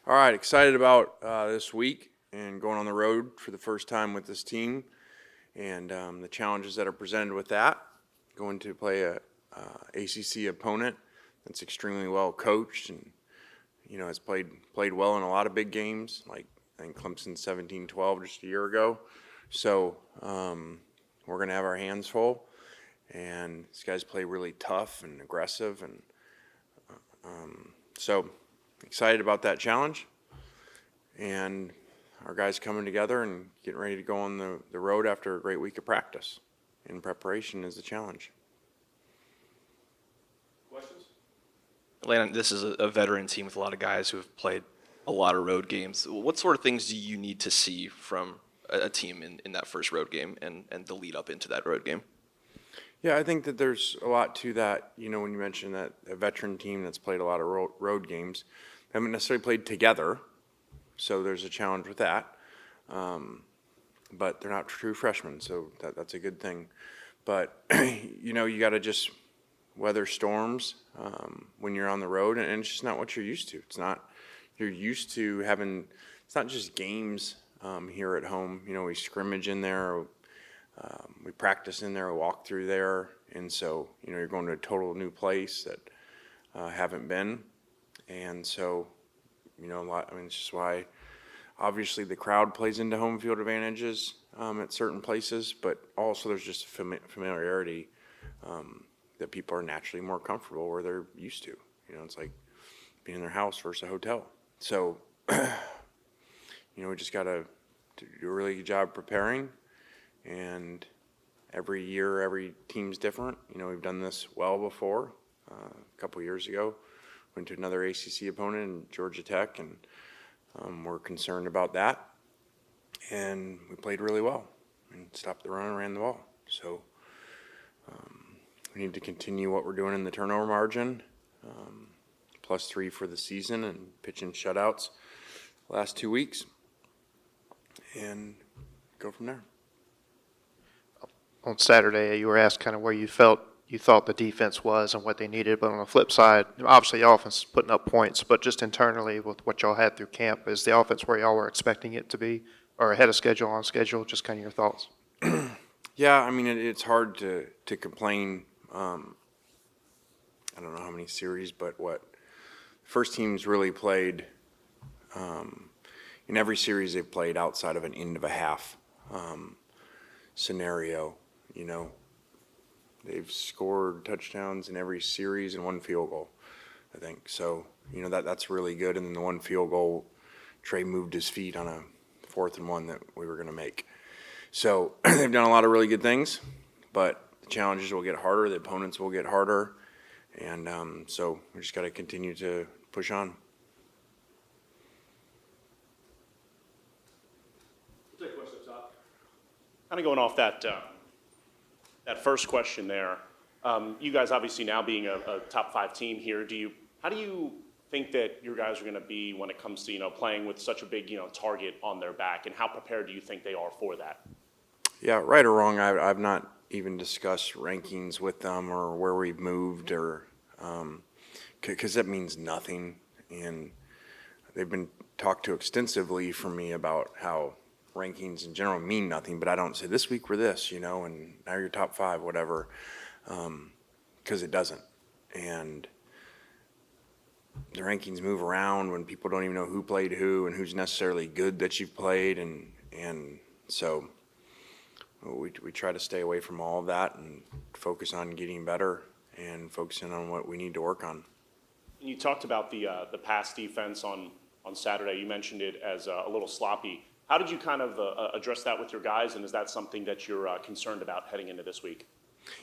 All right, excited about this week and going on the road for the first time with this team and the challenges that are presented with that. Going to play a ACC opponent that's extremely well coached and has played well in a lot of big games, like I think Clemson 17-12 just a year ago. So we're going to have our hands full, and these guys play really tough and aggressive, and so excited about that challenge. And our guys coming together and getting ready to go on the road after a great week of practice. In preparation is the challenge. Questions? Atlanta, this is a veteran team with a lot of guys who have played a lot of road games. What sort of things do you need to see from a team in that first road game and the lead up into that road game? Yeah, I think that there's a lot to that. When you mentioned that a veteran team that's played a lot of road games, they haven't necessarily played together, so there's a challenge with that. But they're not true freshmen, so that's a good thing. But you got to just weather storms when you're on the road, and it's just not what you're used to. It's not you're used to having. It's not just games here at home. We scrimmage in there. We practice in there, we walk through there, and so you're going to a total new place that haven't been, and so a lot. I mean, it's just why obviously the crowd plays into home field advantages at certain places, but also there's just familiarity that people are naturally more comfortable where they're used to. It's like being in their house versus a hotel. So we just got to do a really good job preparing. And every year, every team's different. We've done this well before. A couple years ago, went to another ACC opponent in Georgia Tech, and we're concerned about that. And we played really well and stopped the run and ran the ball. So we need to continue what we're doing in the turnover margin, +3 for the season, and pitching shutouts the last 2 weeks, and go from there. On Saturday, you were asked kind of where you thought the defense was and what they needed, but on the flip side, obviously the offense is putting up points, but just internally with what y'all had through camp, is the offense where y'all were expecting it to be, or ahead of schedule, on schedule? Just kind of your thoughts. Yeah, I mean, it's hard to complain. I don't know how many series, but what first teams really played in every series they've played outside of an end of a half scenario. They've scored touchdowns in every series and one field goal, I think. So, that's really good. And then the one field goal, Trey moved his feet on a 4th and 1 that we were going to make. So they've done a lot of really good things, but the challenges will get harder, the opponents will get harder, and so we just got to continue to push on. We'll take a question up top. Kind of going off that first question there, you guys obviously now being a top 5 team here, how do you think that your guys are going to be when it comes to playing with such a big target on their back, and how prepared do you think they are for that? Yeah, right or wrong, I've not even discussed rankings with them or where we've moved, or because that means nothing, and they've been talked to extensively for me about how rankings in general mean nothing, but I don't say this week we're this, and now you're top 5, whatever, because it doesn't. And the rankings move around when people don't even know who played who and who's necessarily good that you've played, and so we try to stay away from all of that and focus on getting better and focusing on what we need to work on. You talked about the pass defense on Saturday. You mentioned it as a little sloppy. How did you kind of address that with your guys, and is that something that you're concerned about heading into this week?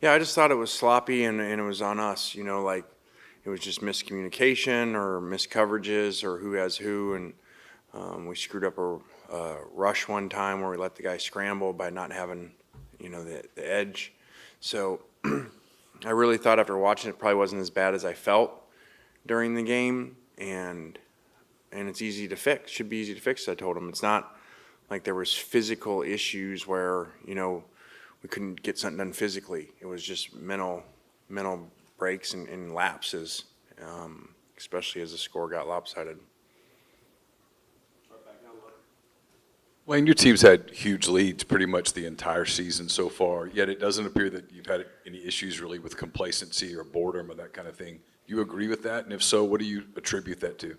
Yeah, I just thought it was sloppy, and it was on us, like it was just miscommunication or miscoverages or who has who, and we screwed up a rush one time where we let the guy scramble by not having, the edge. So I really thought after watching it probably wasn't as bad as I felt during the game, and it's easy to fix. Should be easy to fix, I told him. It's not like there was physical issues where, we couldn't get something done physically. It was just mental breaks and lapses, especially as the score got lopsided. Wayne, your team's had huge leads pretty much the entire season so far, yet it doesn't appear that you've had any issues really with complacency or boredom or that kind of thing. Do you agree with that? And if so, what do you attribute that to?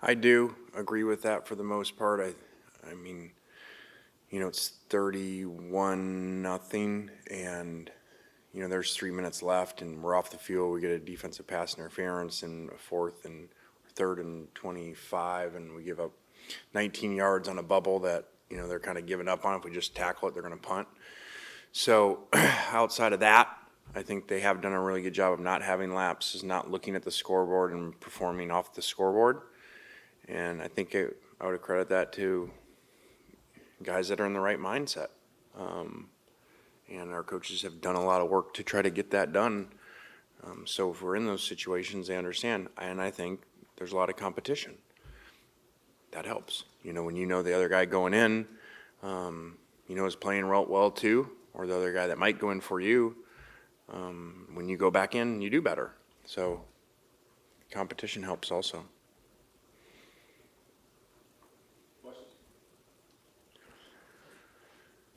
I do agree with that for the most part. I mean, it's 31-0, and there's 3 minutes left, and we're off the field. We get a defensive pass interference in a third and 25, and we give up 19 yards on a bubble that they're kind of giving up on. If we just tackle it, they're going to punt. So outside of that, I think they have done a really good job of not having lapses, not looking at the scoreboard and performing off the scoreboard. And I think I would credit that to guys that are in the right mindset. And our coaches have done a lot of work to try to get that done. So if we're in those situations, they understand. And I think there's a lot of competition. That helps. When the other guy going in, is playing well too, or the other guy that might go in for you, when you go back in, you do better. So competition helps also.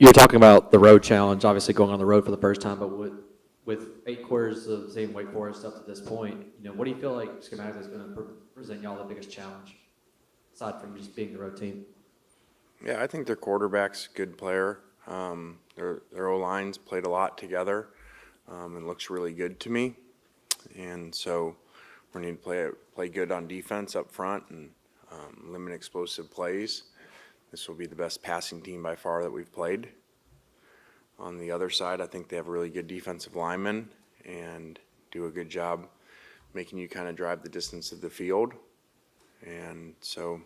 You were talking about the road challenge, obviously going on the road for the first time, but with 8 quarters of same Wake Forest up to this point, what do you feel like schematically is going to present y'all the biggest challenge, aside from just being the road team? Yeah, I think their quarterback's a good player. Their O-lines played a lot together, and looks really good to me. And so we need to play good on defense up front and limit explosive plays. This will be the best passing team by far that we've played. On the other side, I think they have really good defensive linemen and do a good job making you kind of drive the distance of the field. And so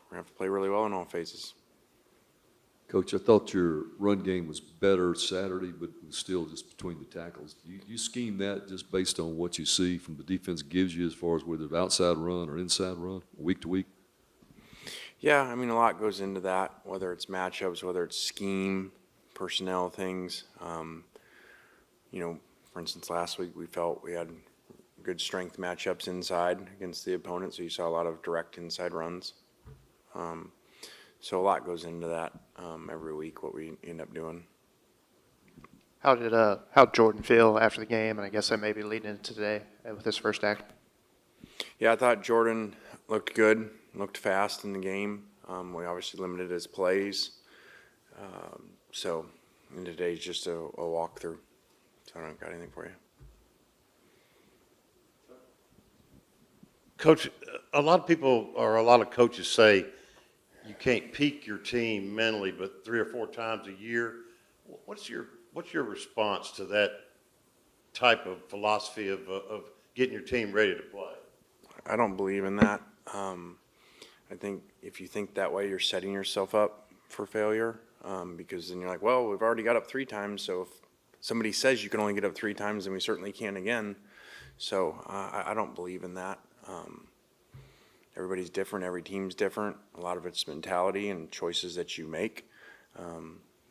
we're going to have to play really well in all phases. Coach, I thought your run game was better Saturday, but was still just between the tackles. You scheme that just based on what you see from the defense gives you as far as whether it's outside run or inside run, week to week? Yeah, I mean, a lot goes into that, whether it's matchups, whether it's scheme, personnel things. For instance, last week we felt we had good strength matchups inside against the opponent, so you saw a lot of direct inside runs. So a lot goes into that every week, what we end up doing. How'd Jordan feel after the game, and I guess that may be leading into today with his first act? Yeah, I thought Jordan looked good, looked fast in the game. We obviously limited his plays. And today's just a walkthrough. So I don't got anything for you. Coach, a lot of people or a lot of coaches say you can't peak your team mentally, but 3 or 4 times a year. What's your response to that type of philosophy of getting your team ready to play? I don't believe in that. I think if you think that way, you're setting yourself up for failure, because then you're like, well, we've already got up 3 times, so if somebody says you can only get up 3 times, then we certainly can again. So I don't believe in that. Everybody's different. Every team's different. A lot of it's mentality and choices that you make.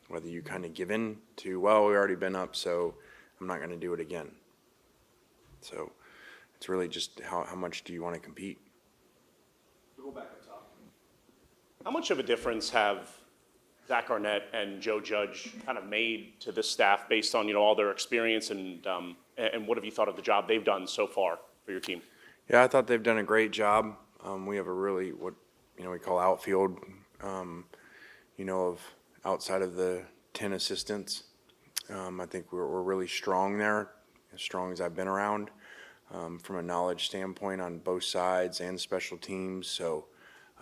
Whether you kind of give in to, well, we've already been up, so I'm not going to do it again. So it's really just how much do you want to compete? We'll go back up top. How much of a difference have Zach Arnett and Joe Judge kind of made to this staff based on all their experience and what have you thought of the job they've done so far for your team? Yeah, I thought they've done a great job. We have a really what we call outfield, of outside of the 10 assistants. I think we're really strong there, as strong as I've been around, from a knowledge standpoint on both sides and special teams. So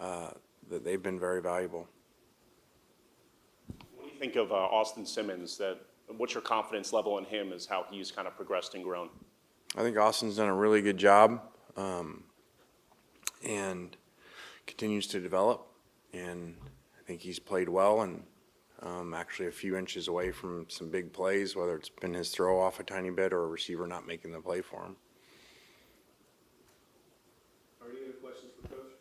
that they've been very valuable. When you think of Austin Simmons, what's your confidence level in him as how he's kind of progressed and grown? I think Austin's done a really good job, and continues to develop. And I think he's played well and actually a few inches away from some big plays, whether it's been his throw off a tiny bit or a receiver not making the play for him. Are there any other questions for Coach?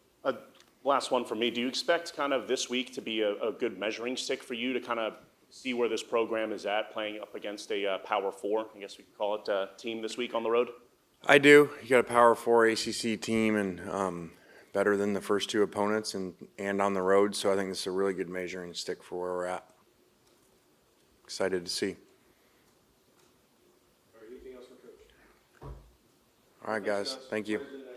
Last one for me. Do you expect kind of this week to be a good measuring stick for you to kind of see where this program is at playing up against a Power 4, I guess we could call it, team this week on the road? I do. You got a Power 4 ACC team, and better than the first two opponents and on the road. So I think this is a really good measuring stick for where we're at. Excited to see. Anything else for Coach? All right, guys. Thank you. President,